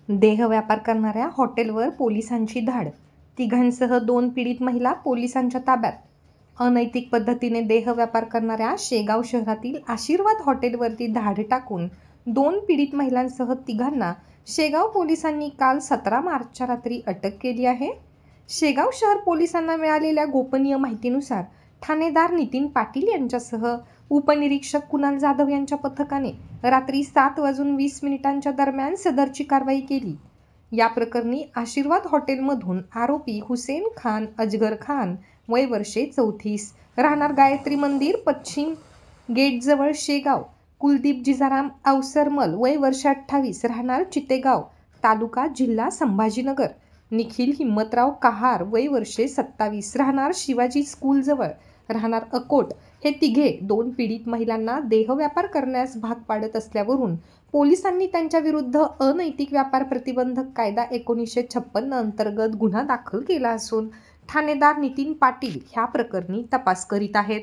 देहव्यापार करणाऱ्या हॉटेलवर पोलिसांची धाड. तिघांसह 2 पीडित महिला पोलिसांच्या ताब्यात. अनैतिक पद्धतीने देहव्यापार करणाऱ्या शेगाव शहरातील आशीर्वाद हॉटेलवरती धाड टाकून 2 पीडित महिलांसह तिघांना शेगाव पोलिसांनी काल 17 मार्चच्या रात्री अटक केली आहे. शेगाव शहर पोलिसांना मिळालेल्या गोपनीय माहितीनुसार ठाणेदार नितीन पाटील यांच्यासह उपनिरीक्षक कुणाल जाधव यांच्या पथकाने रात्री 7:20 दरम्यान सदरची कारवाई केली. या प्रकरणी आशीर्वाद हॉटेलमधून आरोपी हुसेन खान अजगर खान वय वर्षे 34 राहणार गायत्री मंदिर पश्चिम गेटजवळ शेगाव, कुलदीप जिजाराम अवसरमल वय वर्षे 28 राहणार चितेगाव तालुका जिल्हा संभाजीनगर, निखिल हिम्मतराव कहार वय वर्षे 27 राहणार शिवाजी स्कूलजवळ राहणार अकोट हे तिघे 2 पीडित महिलांना देहव्यापार करण्यास भाग पाडत असल्यावरून पोलिसांनी त्यांच्या विरुद्ध अनैतिक व्यापार प्रतिबंधक कायदा 1956 अंतर्गत गुन्हा दाखल केला असून ठाणेदार नितीन पाटील ह्या प्रकरणी तपास करीत आहेत.